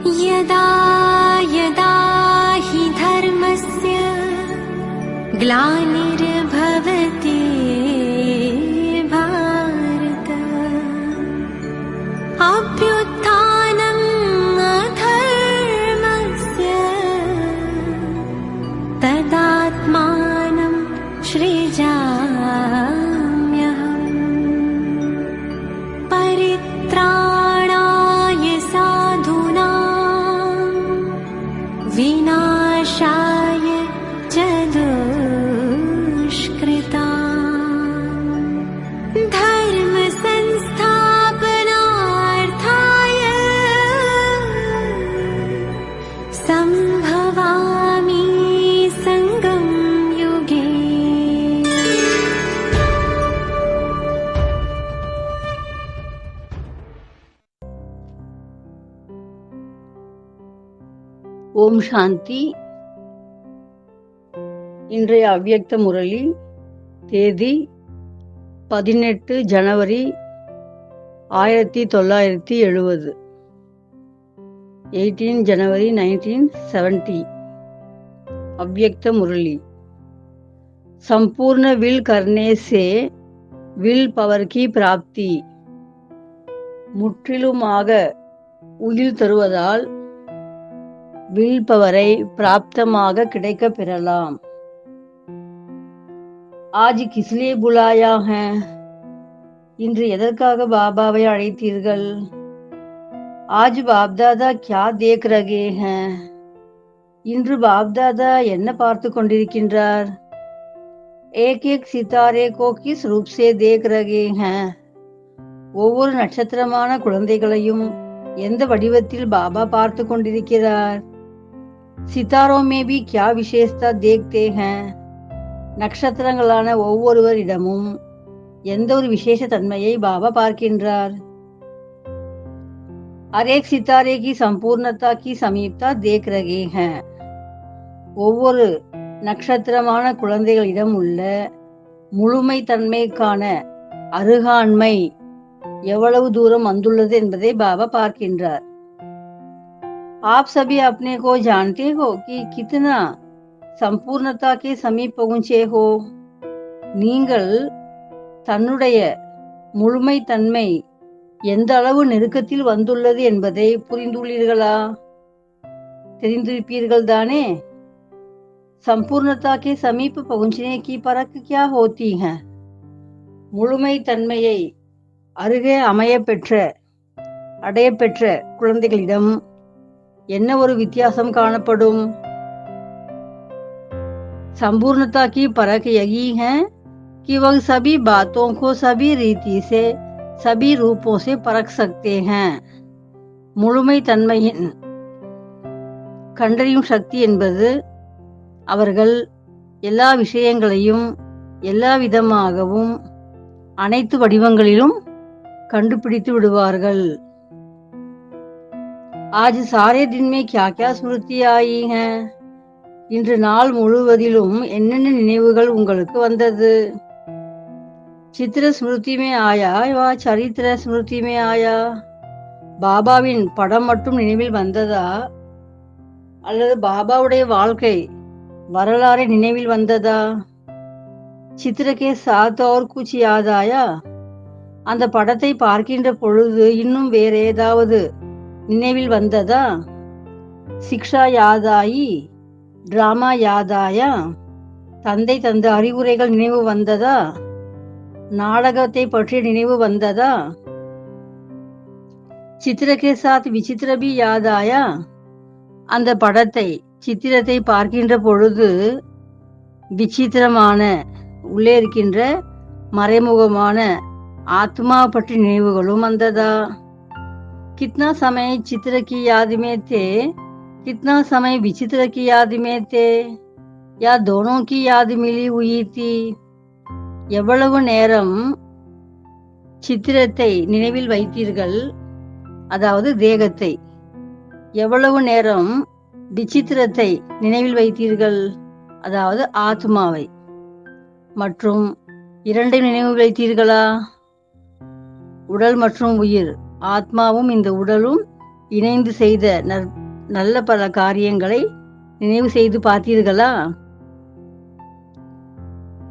यदा यदा हि धर्मस्य ग्लानिर्भवति भारत अभ्युत्थानम् अधर्मस्य तदात्मानं सृजाम्यहम् परित्राणाय साधूनां विनाशाय च दुष्कृताम् धर्म संस्थापनार्थाय संभवामि संगम युगे। ஓம் சாந்தி. இன்றைய அவ்யக்த முரளி தேதி 18 ஜனவரி 1970, 18 जनवरी 1970। अव्यक्त मुरली। संपूर्ण विल करने से विल पवर की प्राप्ति। முற்றிலுமாக உயில் தருவதால் வில் பவரை பிராப்தமாக கிடைக்க பெறலாம்। आज किस लिए बुलाया है? இன்று எதற்காக பாபாவை அழைத்தீர்கள்? आज बापदादा क्या देख रहे हैं? இன்று பாப்தாதா என்ன பார்த்து கொண்டிருக்கின்றார்? एक एक सितारे को किस रूप से देख रहे हैं? ஒவ்வொரு நட்சத்திரமான குழந்தைகளையும் எந்த வடிவத்தில் பாபா பார்த்து கொண்டிருக்கிறார்? सितारों में भी क्या विशेषता देखते हैं? நட்சத்திரங்களான ஒவ்வொருவரிடமும் எந்த ஒரு விசேஷ தன்மையை பாபா பார்க்கின்றார்? हर एक सितारे की संपूर्णता की समीपता देख रहे हैं। ஒவ்வொரு நட்சத்திரமான குழந்தைகளிடம் உள்ள முழுமை தன்மைக்கான அருகாண்மை எவ்வளவு தூரம் வந்துள்ளது என்பதை பாபா பார்க்கின்றார்। आप सभी अपने को जानते हो कि कितना संपूर्णता के समीप पहुंचे हो? நீங்கள் தன்னுடைய முழுமை தன்மை எந்த அளவு நெருக்கத்தில் வந்துள்ளது என்பதை புரிந்துள்ளீர்களா? தெரிந்திருப்பீர்கள் தானே? संपूर्णता के समीप पहुंचने की परख क्या होती है? முழுமை தன்மையை அருகே அடைய பெற்ற குழந்தைகளிடம் என்ன ஒரு வித்தியாசம் காணப்படும்? संपूर्णता की परख यही है कि वह सभी बातों को सभी रीति से सभी रूपों से परख सकते हैं। முழுமை தன்மையின் கண்டறியும் சக்தி என்பது அவர்கள் எல்லா விஷயங்களையும் எல்லா விதமாகவும் அனைத்து வடிவங்களிலும் கண்டுபிடித்து விடுவார்கள்। आज सारे दिन में क्या क्या स्मृति आई हैं? இன்று நாள் முழுவதிலும் என்னென்ன நினைவுகள் உங்களுக்கு வந்தது? சித்திர ஸ்மிருதி மே ஆயா வா சரித்திர ஸ்மிருதி மே ஆயா? பாபாவின் படம் மட்டும் நினைவில் வந்ததா அல்லது பாபாவுடைய வாழ்க்கை வரலாறு நினைவில் வந்ததா? சித்திர கே சாத் और कुछ याद आया? அந்த படத்தை பார்க்கின்ற பொழுது இன்னும் வேற ஏதாவது நினைவில் வந்ததா? சிக்ஷா யாதாயி, டிராமா யாதாயா? தந்தை தந்த அறிவுரைகள் நினைவு வந்ததா? நாடகத்தை பற்றிய நினைவு வந்ததா? சித்திர கே சாத் விசித்திர பி யாதாயா? அந்த படத்தை சித்திரத்தை பார்க்கின்ற பொழுது விசித்திரமான உள்ளே இருக்கின்ற மறைமுகமான ஆத்மா பற்றி நினைவுகளும் வந்ததா? कितना समय चित्र की याद में थे, कितना समय विचित्र की याद में थे, या दोनों की याद मिली हुई थी? எவ்வளவு நேரம் சித்திரத்தை நினைவில் வைத்தீர்கள், அதாவது தேகத்தை? எவ்வளவு நேரம் விசித்திரத்தை நினைவில் வைத்தீர்கள், அதாவது ஆத்மாவை? மற்றும் இரண்டையும் நினைவில் வைத்தீர்களா? உடல் மற்றும் உயிர், ஆத்மாவும் இந்த உடலும் இணைந்து செய்த நல்ல பல காரியங்களை நினைவு செய்து பார்த்தீர்களா?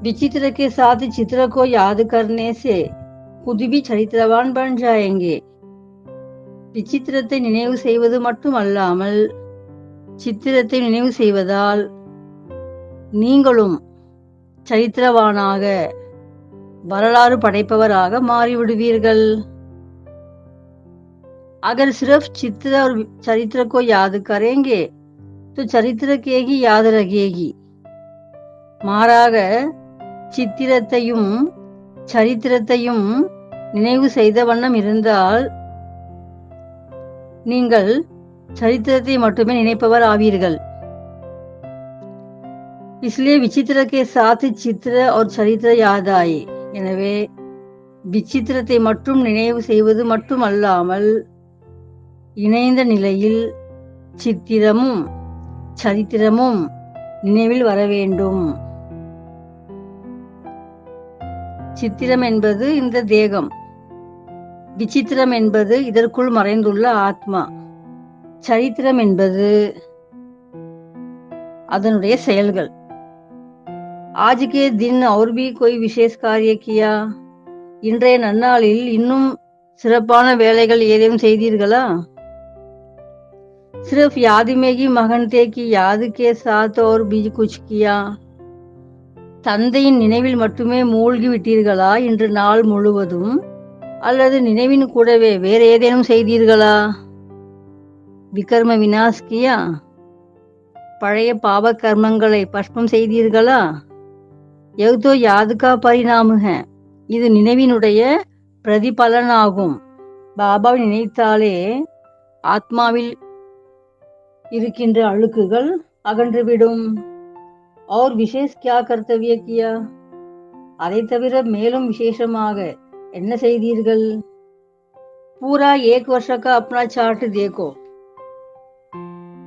विचित्र के साथ चित्र को याद करने से खुद भी சரித்திரவான் बन जाएंगे. விசித்திரத்தை நினைவு செய்வது மட்டுமல்லாமல் சித்திரத்தை நினைவு செய்வதால் நீங்களும் சரித்திரவானாக வரலாறு படைப்பவராக மாறிவிடுவீர்கள். अगर सिर्फ चित्र और चरित्र को याद करेंगे तो चरित्र के ही याद रहेगी. மாறாக சித்திரத்தையும் சரித்திரத்தையும் நினைவு செய்த வண்ணம் இருந்தால் நீங்கள் சரித்திரத்தை மட்டுமே நினைப்பவர் ஆவீர்கள். इसलिए विचित्र के साथ चित्र और चरित्र याद आए. எனவே விசித்திரத்தை மட்டும் நினைவு செய்வது மட்டுமல்லாமல் இணைந்த நிலையில் சித்திரமும் சரித்திரமும் நினைவில் வர வேண்டும். சித்திரம் என்பது இந்த தேகம், விசித்திரம் என்பது இதற்குள் மறைந்துள்ள ஆத்மா, சரித்திரம் என்பது அதனுடைய செயல்கள். आज के दिन और भी कोई विशेष कार्य किया? இன்றைய நன்னாளில் இன்னும் சிறப்பான வேலைகள் ஏதேனும் செய்தீர்களா? सिर्फ याद में ही मगन थे कि याद के साथ और भी कुछ किया? தந்தையின் நினைவில் மட்டுமே மூழ்கி விட்டீர்களா இன்று நாள் முழுவதும், அல்லது நினைவின் கூடவே வேற ஏதேனும் செய்தீர்களா? விகர்ம விநாஸ் கியா? பழைய பாவ கர்மங்களை பஸ்மம் செய்தீர்களா? எவ்தோ யாதுகா பரிணாம ஹை, இது நினைவினுடைய பிரதிபலனாகும். பாபாவை நினைத்தாலே ஆத்மாவில் இருக்கின்ற அழுக்குகள் அகன்றுவிடும். और विशेष क्या कर्तव्य किया? அதை தவிர மேலும் விசேஷமாக என்ன செய்தீர்கள்? पूरा एक वर्ष का अपना चार्ट देखो.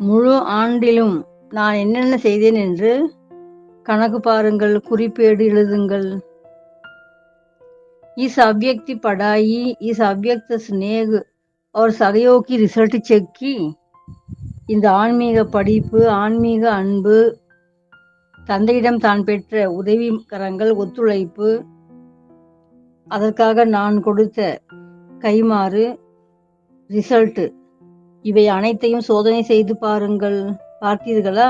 முழு ஆண்டிலும் நான் என்னென்ன செய்தேன் என்று கணக்கு பாருங்கள், குறிப்பேடு எழுதுங்கள். इस अव्यक्त पढ़ाई, इस अव्यक्त स्नेह और सहयोग की रिजल्ट चेक की. இந்த ஆன்மீக படிப்பு, ஆன்மீக அன்பு, தந்தையிடம் தான் பெற்ற உதவிகரங்கள், ஒத்துழைப்பு, அதற்காக நான் கொடுத்த கைமாறு, ரிசல்ட், இவை அனைத்தையும் சோதனை செய்து பாருங்கள். பார்த்தீர்களா?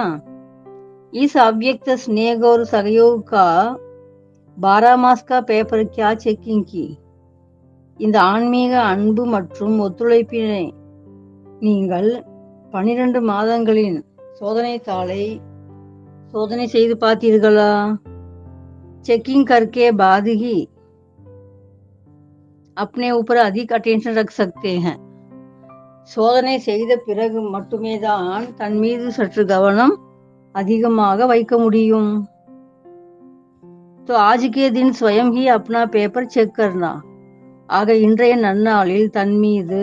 इस अव्यक्त स्नेह और सहयोग का 12 मास का पेपर क्या चेकिंग की? இந்த ஆன்மீக அன்பு மற்றும் ஒத்துழைப்பினை நீங்கள் 12 மாதங்களின் சோதனை தாளை சோதனை செய்து பார்த்தீர்களா? चेकिंग करके बाद ही अपने ऊपर अधिक अटेंशन रख सकते हैं. சோதனை செய்த பிறகு மட்டுமே தான் தன் மீது சற்று கவனம் அதிகமாக வைக்க முடியும். तो आज के दिन स्वयं ही अपना पेपर चेक करना. ஆக இன்றைய நன்னாளில் தன் மீது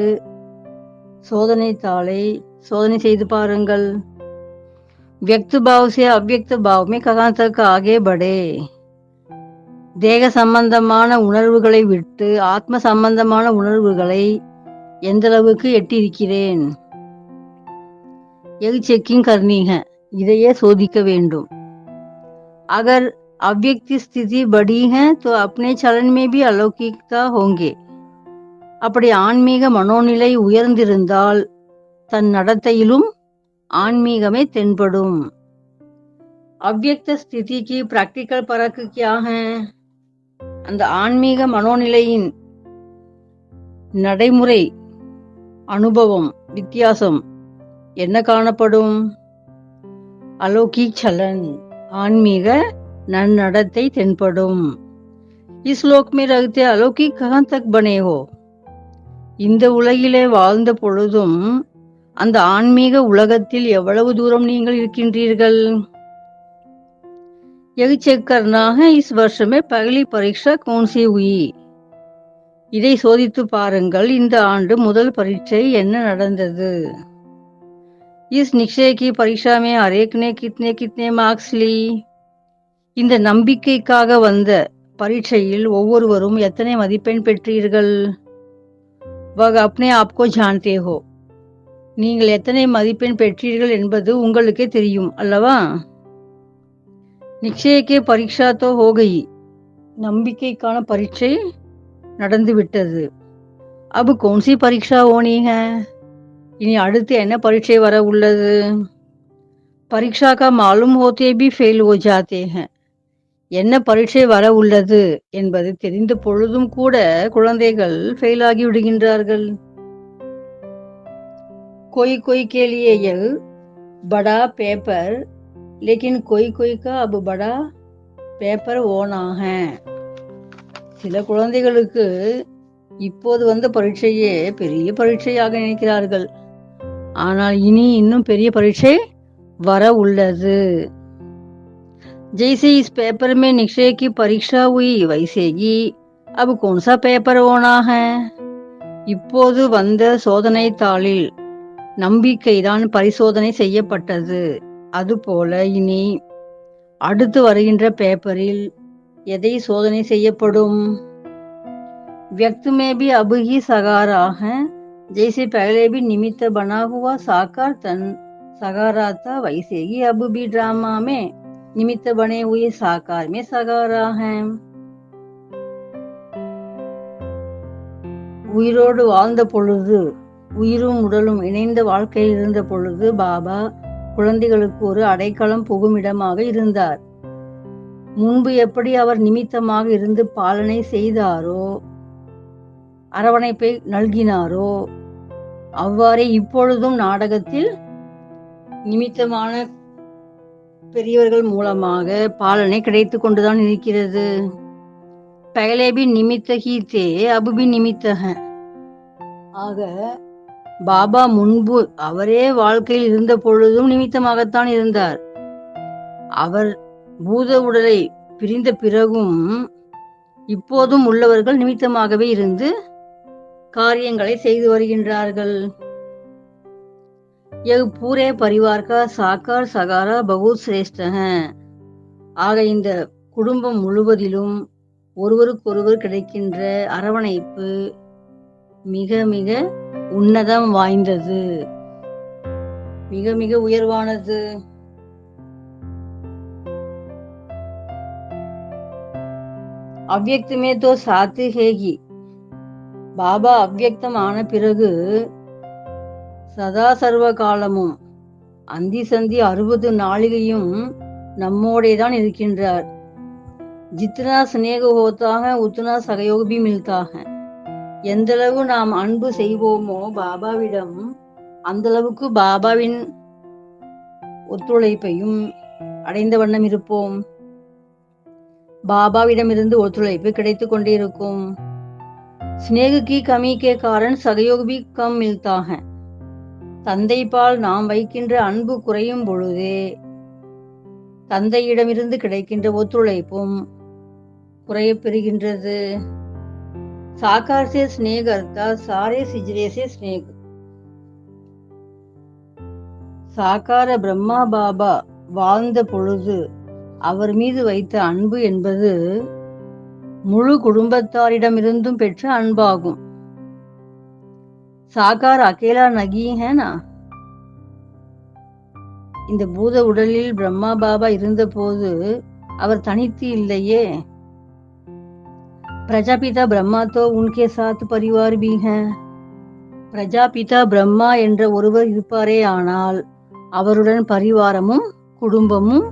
சோதனை தாளை சோதனை செய்து பாருங்கள். व्यक्त भाव से अव्यक्त भाव में कहां तक आगे बढ़े. தேக சம்பந்தமான உணர்வுகளை விட்டு ஆத்ம சம்பந்தமான உணர்வுகளை எந்த அளவுக்கு எட்டியிருக்கிறேன். यही चेकिंग करनी है. இதையே சோதிக்க வேண்டும். अगर अव्यक्त स्थिति बड़ी है तो अपने चलन में भी अलौकिकता होंगे. அப்படி ஆன்மீக மனோநிலை உயர்ந்திருந்தால் தன் நடத்தையிலும் ஆன்மீகமே தென்படும். अव्यक्त स्थिति की प्रैक्टिकल परख क्या है? அந்த ஆன்மீக மனோநிலையின் நடைமுறை அனுபவம் வித்தியாசம் என்ன காணப்படும்? अलौकिक சலன், ஆன்மீக நன்னடத்தை தென்படும். इस लोक में रहते अलौकिक कहां तक बने हो. இந்த உலகிலே வாழ்ந்த பொழுதும் அந்த ஆன்மீக உலகத்தில் எவ்வளவு தூரம் நீங்கள் இருக்கின்றீர்கள்? यही चेक करना है. इस वर्ष में पहली परीक्षा कौन सी हुई? இதை சோதித்து பாருங்கள். இந்த ஆண்டு முதல் பரீட்சை என்ன நடந்தது? इस निश्चय की परीक्षा में हर एक ने कितने कितने मार्क्स ली. இந்த நம்பிக்கைக்காக வந்த பரீட்சையில் ஒவ்வொருவரும் எத்தனை மதிப்பெண் பெற்றீர்கள்? वह अपने आप को जानते हो. நீங்கள் எத்தனை மதிப்பெண் பெற்றீர்கள் என்பது உங்களுக்கே தெரியும் அல்லவா? நிச்சயக்கே பரீட்சா தோ ஹோ கயி. நம்பிக்கைக்கான பரீட்சை நடந்துவிட்டது. அப் கௌன்சி பரீட்சா ஹோனி ஹை? இனி அடுத்து என்ன பரீட்சை வர உள்ளது? பரீட்சா கா மாலூம் ஹோத்தே பி ஃபெயில் ஹோ ஜாத்தே ஹை. என்ன பரீட்சை வர உள்ளது என்பது தெரிந்த பொழுதும் கூட குழந்தைகள் ஃபெயில் ஆகி விடுகின்றார்கள். कोई कोई के लिए यह बड़ा पेपर लेकिन कोई कोई का अब बड़ा पेपर होना है. சில குழந்தைகளுக்கு இப்போது வந்த பரீட்சையே பெரிய பரீட்சையாக நினைக்கிறார்கள். ஆனால் இன்னும் பெரிய பரீட்சை வர உள்ளது. जैसे इस पेपर में निश्चय की परीक्षा हुई वैसे ही अब कौन सा पेपर होना है? இப்போது வந்த சோதனை தாளில் நம்பிக்கைதான் பரிசோதனை செய்யப்பட்டது. அதுபோல இனி அடுத்து வருகின்ற பேப்பரில் எதை சோதனை செய்யப்படும்? व्यक्त में भी अब ही सगारा है. जैसे पहले भी निमित्त बना हुआ साकार तन सगारा था वैसे ही अब भी ड्रामा में निमित्त बने हुए साकार में सगारा है. உயிரோடு வாழ்ந்த பொழுது, உயிரும் உடலும் இணைந்த வாழ்க்கையில் இருந்த பொழுது பாபா குழந்தைகளுக்கு ஒரு அடைக்கலம் புகுமிடமாக இருந்தார். முன்பு எப்படி அவர் நிமித்தமாக இருந்து பாலனை செய்தாரோ, அரவணைப்பை நல்கினாரோ, அவ்வாறே இப்பொழுதும் நாடகத்தில் நிமித்தமான பெரியவர்கள் மூலமாக பாலனை கிடைத்து கொண்டுதான் இருக்கிறது. पहले भी निमित्त ही थे अब भी निमित्त हैं. ஆக பாபா முன்பு அவரே வாழ்க்கையில் இருந்த பொழுதும் நிமித்தமாகத்தான் இருந்தார். அவர் பூத உடலை பிரிந்த பிறகும் இப்போதும் உள்ளவர்கள் நிமித்தமாகவே இருந்து காரியங்களை செய்து வருகின்றார்கள். यह पूरे परिवार का साकार सगारा बहुत श्रेष्ठ है. ஆக இந்த குடும்பம் முழுவதிலும் ஒருவருக்கொருவர் கிடைக்கின்ற அரவணைப்பு மிக மிக உன்னதம் வாய்ந்தது, மிக மிக உயர்வானது. அவ்யக்தமே தோ சாத்து ஹேகி. பாபா அவ்யக்தம் ஆன பிறகு சதா சர்வ காலமும் அந்தி சந்தி 60 நாளிகையும் நம்மோடேதான் இருக்கின்றார். जितना स्नेह होता है उतना सहयोग भी मिलता है. எந்தளவு நாம் அன்பு செய்வோமோ பாபாவிடம் அந்தளவுக்கு பாபாவின் ஒத்துழைப்பையும் அடைந்த வண்ணம் இருப்போம். பாபாவிடமிருந்து ஒத்துழைப்பு கிடைத்து கொண்டே இருக்கும். स्नेह की कमी के कारण सहयोग भी कम मिलता है. தந்தை பால் நாம் வைக்கின்ற அன்பு குறையும் பொழுதே தந்தையிடமிருந்து கிடைக்கின்ற ஒத்துழைப்பும் குறைய பெறுகின்றது. साकार से स्नेह करता सारे सिजरे से स्नेह. சாக்கார பிரம்மா பாபா வாழ்ந்த பொழுது அவர் மீது வைத்த அன்பு என்பது முழு குடும்பத்தாரிடமிருந்தும் பெற்ற அன்பாகும். சாக்கார் அகேலா நகி ஹேனா. இந்த பூத உடலில் பிரம்மா பாபா இருந்த போது அவர் தனித்து இல்லையே. பிரஜாபிதா பிரம்மா தோ உன்கே சாத் பரிவார் பி ஹை. பிரஜாபிதா பிரம்மா என்ற ஒருவர் இருப்பாரே, ஆனால் அவருடன் பரிவாரமும் குடும்பமும்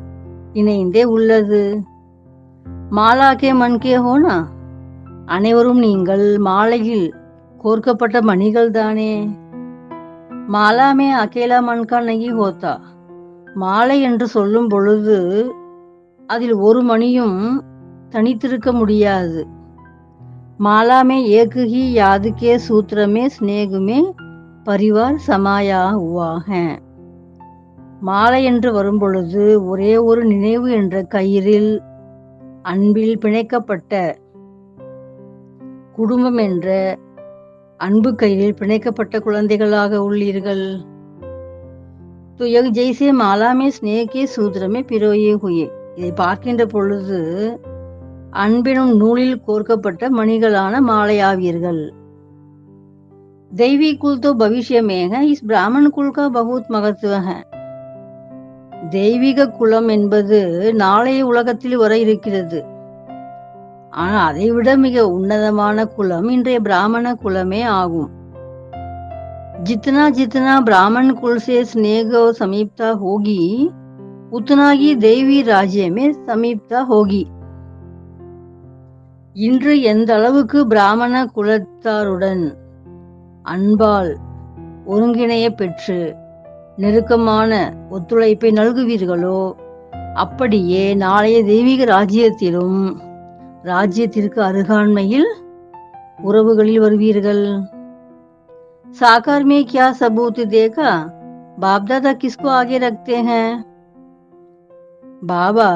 இணைந்தே உள்ளது. மாலா கே மன் கே ஹோனா. அனைவரும் நீங்கள் மாலையில் கோர்க்கப்பட்ட மணிகள் தானே. மாலா மே அகேலா மன்கா நகி ஹோத்தா. மாலை என்று சொல்லும் பொழுது அதில் ஒரு மணியும் தனித்திருக்க முடியாது. माला में एक ही याद के सूत्र में स्नेह में परिवार समाया हुआ है. மாலை என்று வரும்பொழுது ஒரே ஒரு நினைவு என்ற கயிறில் அன்பில் பிணைக்கப்பட்ட குடும்பம் என்ற அன்பு கயிறில் பிணைக்கப்பட்ட குழந்தைகளாக உள்ளீர்கள். तो यह जैसे माला में स्नेह के सूत्र में पिरोए हुए. இதை பார்க்கின்ற பொழுது அன்பினும் நூலில் கோர்க்கப்பட்ட மணிகளான மாலையாவீர்கள். दैवी कुल तो भविष्य में है, इस ब्राह्मण कुल का बहुत महत्व है. தெய்வீக குலம் என்பது நாளைய உலகத்தில் வர இருக்கிறது. ஆனா அதைவிட மிக உன்னதமான குலம் இன்றைய பிராமண குலமே ஆகும். जितना जितना ब्राह्मण कुल से स्नेह और समीपता होगी, उतना ही देवी राज्य में समीपता होगी. இன்று எந்த அளவுக்கு பிராமண குலத்தாருடன் அன்பால் ஒருங்கிணைய பெற்று நெருக்கமான ஒத்துழைப்பை நல்குவீர்களோ, அப்படியே நாளைய தெய்வீக ராஜ்யத்திலும் ராஜ்யத்திற்கு அருகாண்மையில் உறவுகளில் வருவீர்கள். साकार में क्या सबूत देखा? बाप दादा किसको आगे रखते हैं? பாபா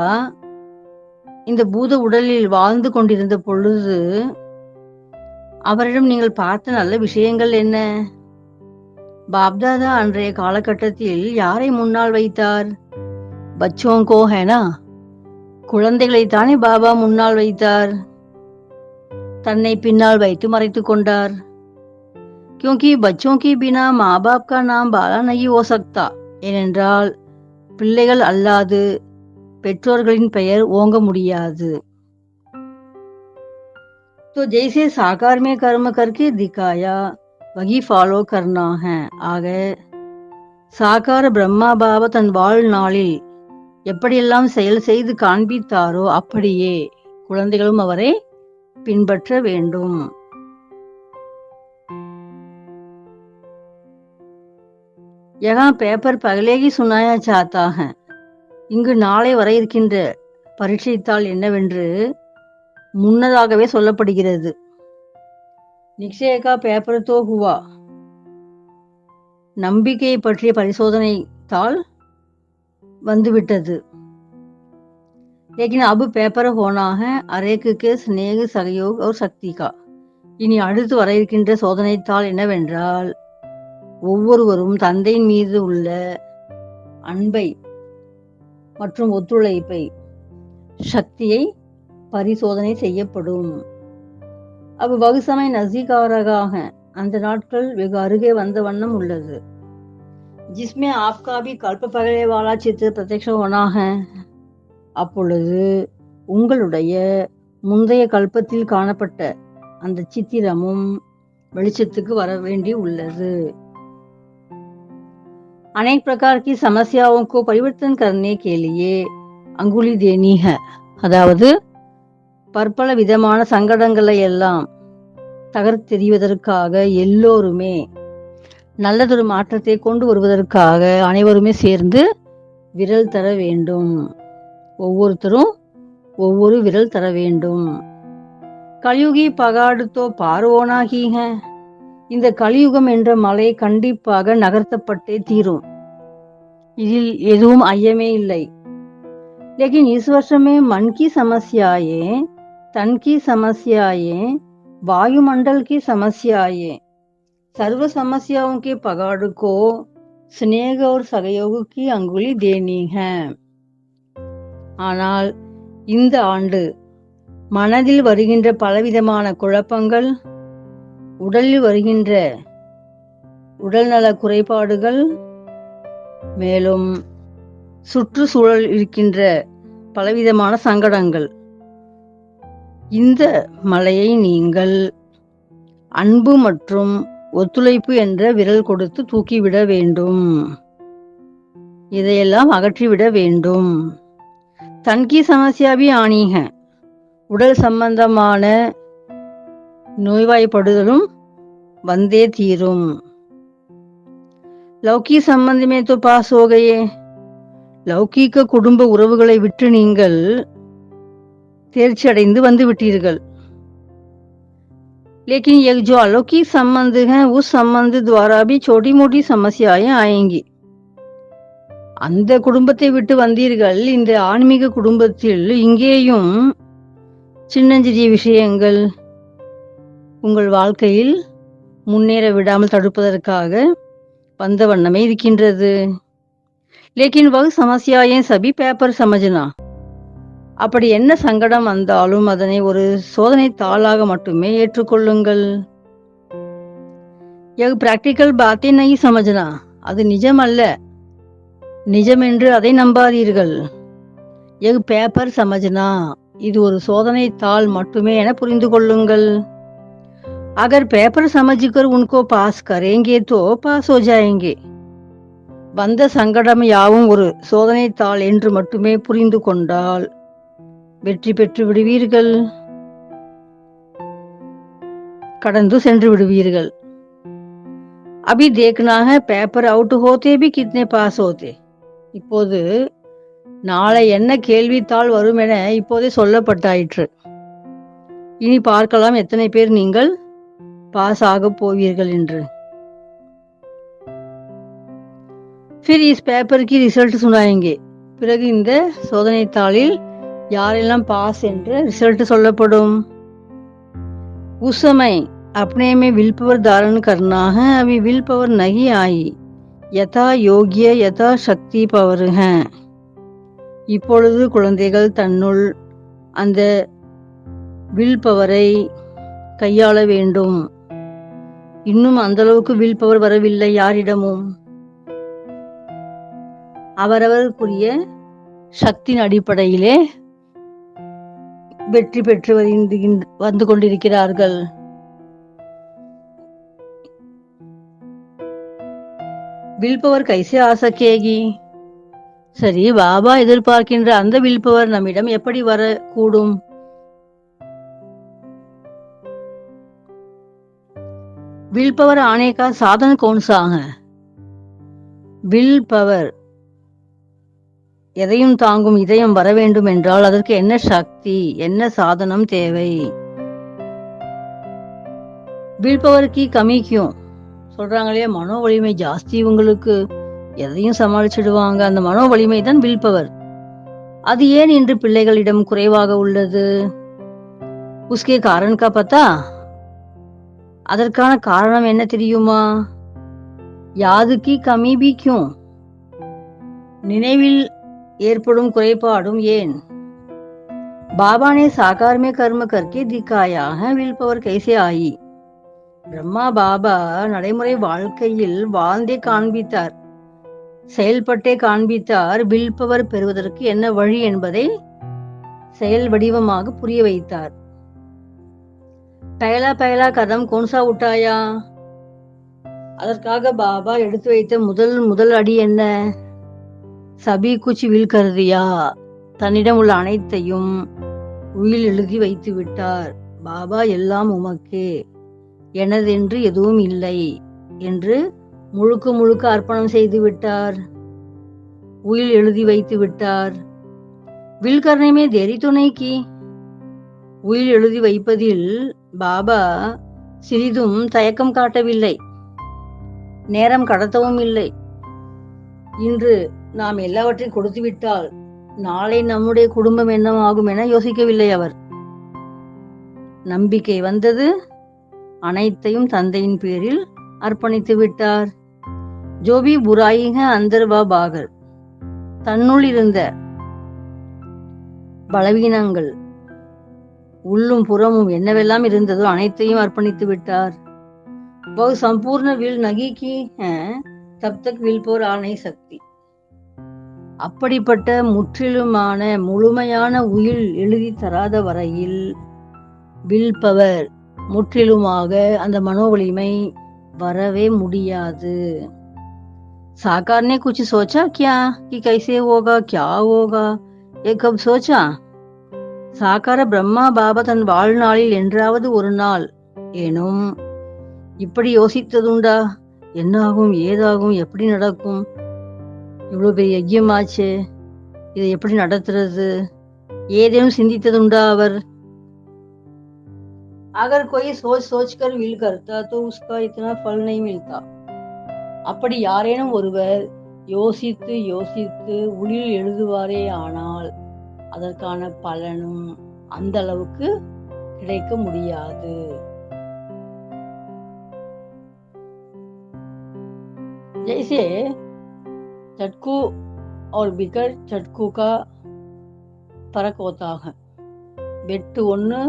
இந்த பூத உடலில் வாழ்ந்து கொண்டிருந்த பொழுது அவரிடம் நீங்கள் பார்த்த நல்ல விஷயங்கள் என்ன? பாப்தாதா அன்றைய காலகட்டத்தில் யாரை முன்னால் வைத்தார்? பச்சோங்கோ ஹேனா, குழந்தைகளைத்தானே பாபா முன்னால் வைத்தார். தன்னை பின்னால் வைத்து மறைத்துக் கொண்டார். क्योंकि बच्चों के बिना माँ बाप का नाम बाला नहीं हो सकता. ஏனென்றால் பிள்ளைகள் அல்லாது பெற்றோர்களின் பெயர் ஓங்க முடியாது. तो जैसे साकार में कर्म करके दिखाया वही ஃபாலோ करना है. ஆக சாகார பிரம்மா பாபா தன் வாழ்நாளில் எப்படியெல்லாம் செயல் செய்து காண்பித்தாரோ அப்படியே குழந்தைகளும் அவரை பின்பற்ற வேண்டும். यहाँ पेपर पहले ही सुनाया चाहता है. இங்கு நாளை வர இருக்கின்ற பரீட்சைத்தாள் என்னவென்று முன்னதாகவே சொல்லப்படுகிறது. நிக்ஷேகா பேப்பர் தோ ஹுவா, நம்பிக்கை பற்றிய பரிசோதனை தாள் வந்துவிட்டது. लेकिन अब पेपर होना है अरेक के स्नेह सहयोग और शक्ति का. இனி அடுத்து வர இருக்கின்ற சோதனைத்தாள் என்னவென்றால் ஒவ்வொருவரும் தந்தையின் மீது உள்ள அன்பை மற்றும் ஒத்துழைப்பை, சக்தியை பரிசோதனை செய்யப்படும். अब वह समय नजदीक आ रहा है. அந்த நாட்கள் வெகு அருகே வந்த வண்ணம் உள்ளது. जिसमें आपका भी कल्प पहले वाला चित्र प्रत्यक्ष होना है. அப்பொழுது உங்களுடைய முந்தைய கல்பத்தில் காணப்பட்ட அந்த சித்திரமும் வெளிச்சத்துக்கு வர வேண்டி உள்ளது. अनेक प्रकार की समस्याओं को परिवर्तन करने के लिए अंगुली देनी है. அதாவது பற்பல விதமான சங்கடங்களை எல்லாம் தகர்த்தெறிவதற்காக எல்லோருமே நல்லதொரு மாற்றத்தை கொண்டு வருவதற்காக அனைவருமே சேர்ந்து விரல் தர வேண்டும். ஒவ்வொருத்தரும் ஒவ்வொரு விரல் தர வேண்டும். கலியுகி பகாடு தோ பார்வோனாகி ஹை. இந்த கலியுகம் என்ற மலை கண்டிப்பாக நகர்த்தப்பட்டே தீரும். இதில் எதுவும் ஐயமே இல்லை. लेकिन इस वर्ष में मन की समस्याएं, तन की समस्याएं, वायुमंडल की समस्याएं, सर्व समस्याओं के पगाड़ को स्नेह और सहयोग की अंगुली देनी है. ஆனால் இந்த ஆண்டு மனதில் வருகின்ற பலவிதமான குழப்பங்கள், உடலில் வருகின்ற உடல்நல குறைபாடுகள், மேலும் சுற்றுச்சூழல் இருக்கின்ற பலவிதமான சங்கடங்கள், இந்த மலையை நீங்கள் அன்பு மற்றும் ஒத்துழைப்பு என்ற விரல் கொடுத்து தூக்கிவிட வேண்டும். இதையெல்லாம் அகற்றிவிட வேண்டும். தன்கி சமஸ்யாவி ஆனீக, உடல் சம்பந்தமான நோய்வாய்ப்படுதலும் வந்தே தீரும். லௌகி சம்பந்தமே தோ பாஸ் ஹோ கயே. லௌகீக குடும்ப உறவுகளை விட்டு நீங்கள் தேர்ச்சி அடைந்து வந்து விட்டீர்கள். लेकिन ये जो अलौकिक संबंध है उस संबंध द्वारा भी छोटी मोटी समस्याएं आएंगी. அந்த குடும்பத்தை விட்டு வந்தீர்கள். இந்த ஆன்மீக குடும்பத்தில் இங்கேயும் சின்னஞ்சிறிய விஷயங்கள் உங்கள் வாழ்க்கையில் முன்னேற விடாமல் தடுப்பதற்காக வந்த வண்ணமே இருக்கின்றது. लेकिन वह समस्याएं सभी पेपर समझना. அப்படி என்ன சங்கடம் வந்தாலும் அதனை ஒரு சோதனை தாளாக மட்டுமே ஏற்றுக்கொள்ளுங்கள். यह प्रैक्टिकल बातें नहीं समझना, அது நிஜம் அல்ல, நிஜம் என்று அதை நம்பாதீர்கள். यह पेपर समझना, இது ஒரு சோதனை தாள் மட்டுமே என புரிந்து கொள்ளுங்கள். अगर पेपर समझकर उनको पास करेंगे तो पास हो जाएंगे. வந்த சங்கடம் யாவும் ஒரு சோதனை தாள் என்று மட்டுமே புரிந்து கொண்டால் வெற்றி பெற்று விடுவீர்கள், கடந்து சென்று விடுவீர்கள். अभी देखना है पेपर आउट होते भी कितने पास होते. இப்போது நாளை என்ன கேள்வித்தாள் வரும் என இப்போதே சொல்லப்பட்டாயிற்று. இனி பார்க்கலாம் எத்தனை பேர் நீங்கள் பாஸ் ஆக போவீர்கள் என்று. फिर इस पेपर की रिजल्ट सुनाएंगे. பிறகு இந்த சோதனை தாளில் யாரெல்லாம் பாஸ் என்ற ரிசல்ட் சொல்லப்படும். उस समय अपने में विल पावर धारण करना है. अभी विल पावर नहीं आई, यथा योग्य यथा शक्ति पावर है. இப்பொழுது குழந்தைகள் தன்னுள் அந்த வில் பவரை கையாள வேண்டும். இன்னும் அந்த அளவுக்கு வில் பவர் வரவில்லை யாரிடமும். அவரவருக்குரிய சக்தியின் அடிப்படையிலே வெற்றி பெற்று வந்து கொண்டிருக்கிறார்கள். வில் பவர் கைசே ஆ சகேகி. சரி, பாபா எதிர்பார்க்கின்ற அந்த வில் பவர் நம்மிடம் எப்படி வரக்கூடும்? विल पावर आने का साधन कौन सा है? வில் பவர், எதையும் தாங்கும் இதயம் வர வேண்டும் என்றால் அதற்கு என்ன சக்தி, என்ன சாதனம் தேவை? வில் பவர் की कमी क्यों சொல்றாங்களே, மனோ வலிமை ஜாஸ்தி உங்களுக்கு, எதையும் சமாளிச்சிடுவாங்க. அந்த மனோ வலிமை தான் வில் பவர். அது ஏன் இன்று பிள்ளைகளிடம் குறைவாக உள்ளது? उसके कारण का पता? அதற்கான காரணம் என்ன தெரியுமா? யாதுக்கு கமி பி क्यों, நினைவில் ஏற்படும் குறைபாடும் ஏன்? பாபா ने साकार में कर्म करके दिखाया है विल पावर कैसे आई. பிரம்மா பாபா நடைமுறை வாழ்க்கையில் வாழ்ந்தே காண்பித்தார், செயல்பட்டே காண்பித்தார். வில் பவர் பெறுவதற்கு என்ன வழி என்பதை செயல் வடிவமாக புரிய வைத்தார். पहला पहला कदम कौन सा उठाया? அதற்காக பாபா எடுத்து வைத்த முதல் அடி என்ன? சபி குச் வில் கர் தியா, தன்னிடம் உள்ள அனைத்தையும் உயில் எழுதி வைத்து விட்டார். பாபா எல்லாம் உமக்கே, எனதென்று எதுவும் இல்லை என்று முழுக்க முழுக்க அர்ப்பணம் செய்து விட்டார், உயில் எழுதி வைத்து விட்டார். வில் करने में देरी तो नहीं की. உயில் எழுதி வைப்பதில் பாபா சிறிதும் தயக்கம் காட்டவில்லை, நேரம் கடத்தவும் இல்லை. இன்று நாம் எல்லாவற்றையும் கொடுத்துவிட்டால் நாளை நம்முடைய குடும்பம் என்னவாகும் என யோசிக்கவில்லை அவர். நம்பிக்கை வந்தது, அனைத்தையும் தந்தையின் பேரில் அர்ப்பணித்து விட்டார். ஜோபி புராயிக அந்தர்வா பாகர், தன்னுள் இருந்த பலவீனங்கள் உள்ளும் புறமும் என்னவெல்லாம் இருந்ததோ அனைத்தையும் அர்ப்பணித்து விட்டார். बहुत संपूर्ण विल नहीं की है तब तक विल पावर आ नहीं सकती. அப்படிப்பட்ட முற்றிலுமான முழுமையான உயில் எழுதி தராத வரையில் வில் பவர், முற்றிலுமாக அந்த மனோ வலிமை வரவே முடியாது. साकार ने कुछ सोचा क्या कि कैसे होगा क्या होगा, ये कब सोचा? சாகார பிரம்மா பாபா தன் வாழ்நாளில் என்றாவது ஒரு நாள் ஏனும் இப்படி யோசித்ததுண்டா? என்னாகும், ஏதாகும், எப்படி நடக்கும், இவ்வளவு பெரிய யஜ்யமாச்சு, இதை எப்படி நடத்துறது, ஏதேனும் சிந்தித்ததுண்டா அவர்? अगर कोई सोच सोच कर विल करता तो उसका इतना फल नहीं मिलता. அப்படி யாரேனும் ஒருவர் யோசித்து யோசித்து உளில் எழுதுவாரே ஆனால் அதற்கான பலனும் அந்த அளவுக்கு கிடைக்க முடியாது. जैसे चटकू और बिकर चटकू का फर्क होता है. வெட்டு ஒன்று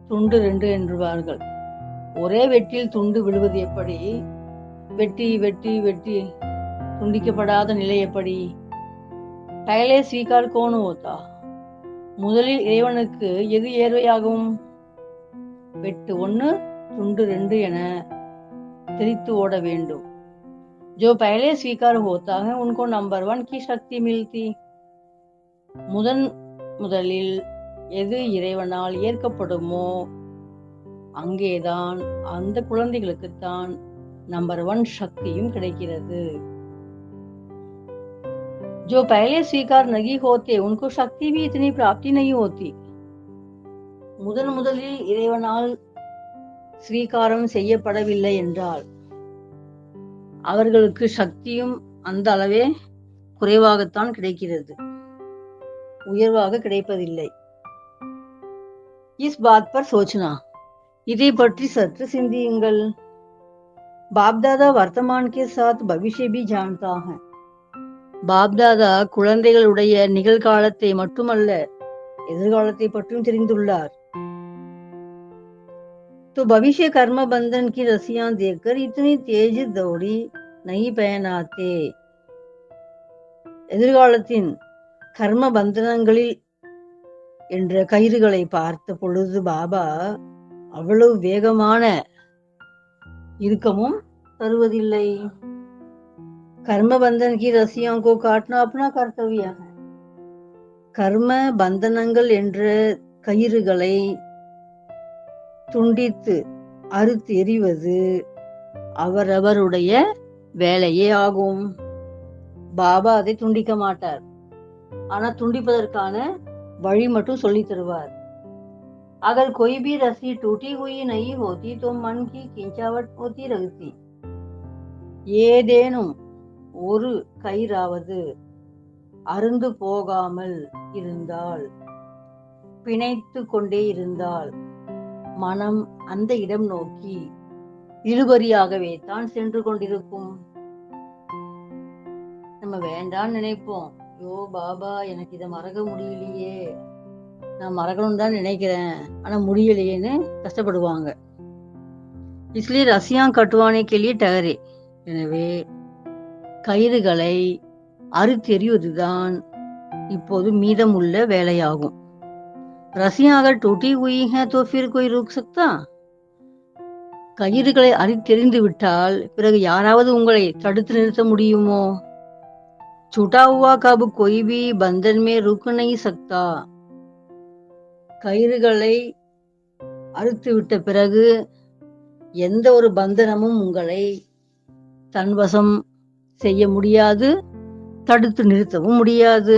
துண்டு ரெண்டு என்பார்கள். ஒரே வெட்டில் துண்டு விடுவது எப்படி, வெட்டி வெட்டி வெட்டி துண்டிக்கப்படாத நிலை எப்படி? பஹலே ஸ்வீகார் கோன் ஹோத்தா? முதலில் இறைவனுக்கு எது ஏர்வையாகும்? வெட்டு 1 துண்டு 2 என திரித்து ஓட வேண்டும். जो पहले स्वीकार होता है उनको नंबर 1 की शक्ति मिलती. முதலில் எது இறைவனால் ஏற்கப்படுமோ அங்கேதான் அந்த குழந்தைகளுக்குத்தான் நம்பர் 1 சக்தியும் கிடைக்கிறது. जो पहले स्वीकार नहीं होते उनको शक्ति भी इतनी प्राप्ति नहीं होती. முதலில் இறைவனால் ஸ்வீகாரம் செய்யப்படவில்லை என்றால் அவர்களுக்கு சக்தியும் அந்த அளவே குறைவாகத்தான் கிடைக்கிறது, உயர்வாக கிடைப்பதில்லை. இஸ் பாத் பர் சோச்சனா, இதை பற்றி சற்று சிந்தியுங்கள். பாப்தாதா வர்த்தமான் கே சாத் பவிஷ்ய பி ஜான்தா ஹை. பாப்தாதா குழந்தைகளுடைய நிகழ்காலத்தை மட்டுமல்ல எதிர்காலத்தை பற்றியும் தெரிந்துள்ளார். तो भविष्य कर्म बंधन की रस्सियां देखकर इतनी तेज दौड़ी नहीं पहनाते. எதிர்காலத்தின் கர்ம பந்தனங்களில் என்ற கயிறுகளை பார்த்த பொழுது பாபா அவ்வளவு வேகமான இறுக்கமும் தருவதில்லை. கர்ம பந்தன் கி ரஸ்ஸியோं को काटना अपना कर्तव्य है. கர்ம பந்தனங்கள் என்ற கயிறுகளை துண்டித்து அறுத்து எறிவது அவரவருடைய வேலையே ஆகும். பாபா அதை துண்டிக்க மாட்டார், ஆனா துண்டிப்பதற்கான வழி மட்டும் சொல்லி தருவார். अगर कोई भी रस्सी टूटी हुई नहीं होती तो मन की खिंचावट होती रहती. ஏதேனும் ஒரு கயிறாவது அருந்து போகாமல் இருந்தால், பிணைத்து கொண்டே இருந்தால் மனம் அந்த இடம் நோக்கி இழுபறியாகவே தான் சென்று கொண்டிருக்கும். நம்ம வேண்டான்னு நினைப்போம், யோ பாபா எனக்கு இதை மறக்க முடியலையே, நான் மறக்கணும்னு தான் நினைக்கிறேன் ஆனா முடியலையேன்னு கஷ்டப்படுவாங்க. इसलिए रस्सियां कटवाने के लिए ठहरे. எனவே கயிறுகளை அறுத்தெறிவதுதான் இப்போது மீதமுள்ள வேலையாகும். रस्सियां अगर टूटी हुई हैं तो फिर कोई रोक सकता? கயிறுகளை அறுத்தெறிந்து விட்டால் பிறகு யாராவது உங்களை தடுத்து நிறுத்த முடியுமோ? छूटा हुआ कब कोई भी बंधन में रुक नहीं सकता. கயிறுகளை அறுத்து விட்ட பிறகு எந்த ஒரு பந்தனமும் உங்களை தன்வசம் செய்ய முடியாது, தடுத்து நிறுத்தவும் முடியாது.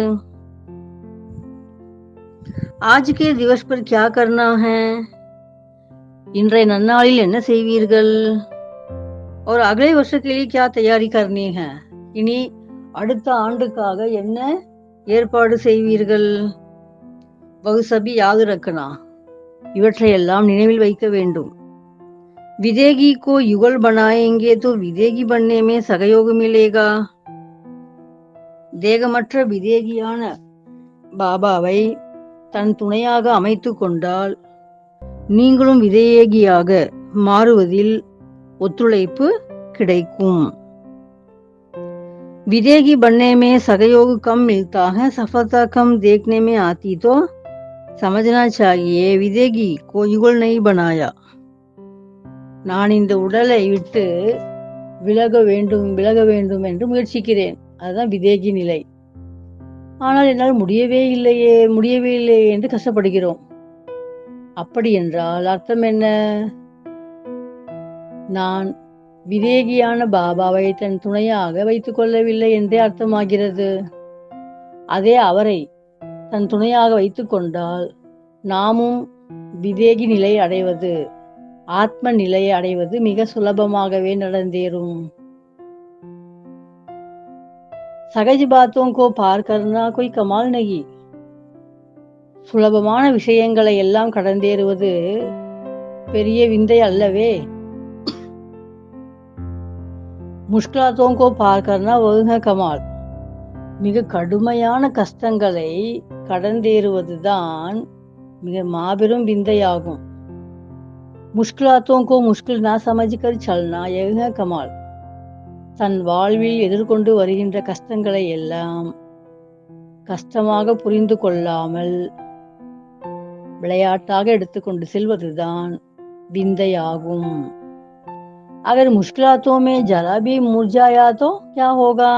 आज के दिवस पर क्या करना है? இன்றைய நன்னாளில் என்ன செய்வீர்கள்? और अगले वर्ष के लिए क्या तैयारी करनी है? இனி அடுத்த ஆண்டுக்காக என்ன ஏற்பாடு செய்வீர்கள்? वह सभी याद रखना, இவற்றையெல்லாம் நினைவில் வைக்க வேண்டும். विदेगी को युगल बनाएंगे तो विदेगी बनने में सहयोग मिलेगा. தேகமற்ற விதேகியான பாபாவை தன் துணையாக அமைத்து கொண்டால் நீங்களும் விதேகியாக மாறுவதில் ஒத்துழைப்பு கிடைக்கும். विदेगी बनने में सहयोग कम मिलता है, सफलता कम देखने में आती तो समझना चाहिए विदेगी को युगल नहीं बनाया. நான் இந்த உடலை விட்டு விலக வேண்டும் என்று முயற்சிக்கிறேன், அதுதான் விதேகி நிலை. ஆனால் என்னால் முடியவே இல்லையே என்று கஷ்டப்படுகிறோம். அப்படி என்றால் அர்த்தம் என்ன? நான் விதேகியான பாபாவை தன் துணையாக வைத்துக் கொள்ளவில்லை என்றே அர்த்தமாகிறது. அதே அவரை தன் துணையாக வைத்துக் கொண்டால் நாமும் விதேகி நிலை அடைவது, ஆத்ம நிலையை அடைவது மிக சுலபமாகவே நடந்தேறும். சகஜ बातों को पार करना कोई कमाल नहीं. சுலபமான விஷயங்களை எல்லாம் கடந்தேறுவது பெரிய விந்தை அல்லவே. मुश्किलातों को पार करना वह है कमाल. மிக கடுமையான கஷ்டங்களை கடந்தேறுவதுதான் மிக மாபெரும் விந்தையாகும். मुश्किलातों को मुश्किल ना समझकर चलना यह है कमाल. தன் வாழ்வில் எதிர்கொண்டு வருகின்ற கஷ்டங்களை எல்லாம் கஷ்டமாக புரிந்து கொள்ளாமல் விளையாட்டாக எடுத்துக்கொண்டு செல்வதுதான் விந்தையாகும். अगर मुश्किलातों में जरा भी मुरझाया तो क्या होगा?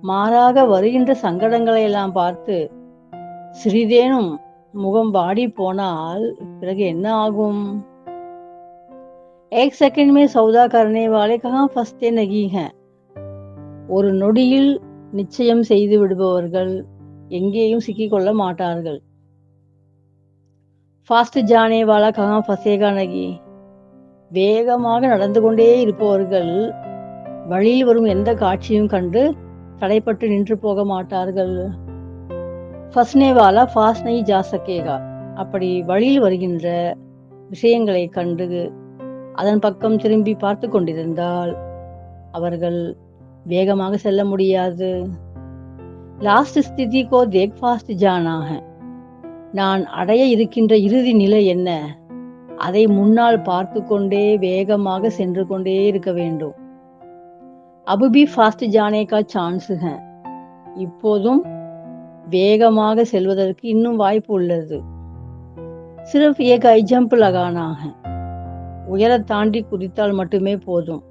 மாறாக வருகின்ற சங்கடங்களை எல்லாம் பார்த்து சிறிதேனும் முகம் வாடி போனால் பிறகு என்ன ஆகும்? एक सेकंड में सौदा करने वाले कहाँ फंसते नहीं हैं. ஒரு நொடியில் நிச்சயம் செய்து விடுபவர்கள் எங்கேயும் சிக்கிக்கொள்ள மாட்டார்கள். फास्ट जाने वाला कहाँ फंसेगा नहीं. வேகமாக நடந்து கொண்டே இருப்பவர்கள் வழியில் வரும் எந்த காட்சியும் கண்டு தடைப்பட்டு நின்று போக மாட்டார்கள். ஃபஸ்னே வாலா ஃபாஸ்ட் நஹி ஜா சகேகா. அப்படி வழியில் வருகின்ற விஷயங்களை கண்டு அதன் பக்கம் திரும்பி பார்த்து கொண்டிருந்தால் அவர்கள் வேகமாக செல்ல முடியாது. லாஸ்ட் ஸ்திதி கோ தேக் ஃபாஸ்ட் ஜானா ஹை. நான் அடைய இருக்கின்ற இறுதி நிலை என்ன, அதை முன்னால் பார்த்து கொண்டே வேகமாக சென்று கொண்டே இருக்க வேண்டும். அபுபி ஃபாஸ்ட் ஜானே கா சான்ஸ் ஹை. இப்போதும் வேகமாக செல்வதற்கு இன்னும் வாய்ப்பு உள்ளது. சிர்ஃப் ஏக் ஹை ஜம்ப் லகானா ஹை. உயர தாண்டி குதித்தால் மட்டுமே போதும்.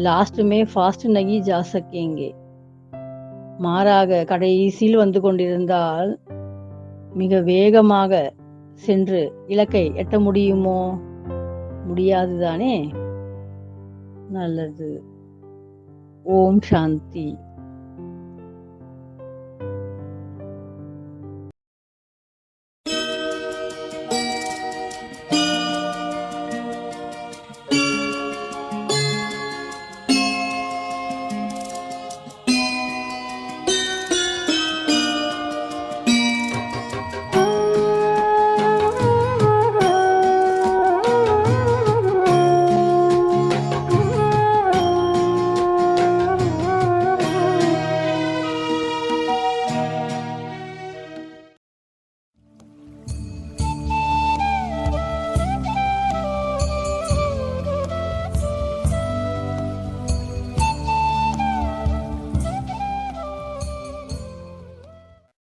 லாஸ்ட் மே ஃபாஸ்ட் நகி ஜா சக்கேங்கே. மாறாக கடைசியில் வந்து கொண்டிருந்தால் மிக வேகமாக சென்று இலக்கை எட்ட முடியுமோ? முடியாதுதானே. நல்லது. ஓம் சாந்தி.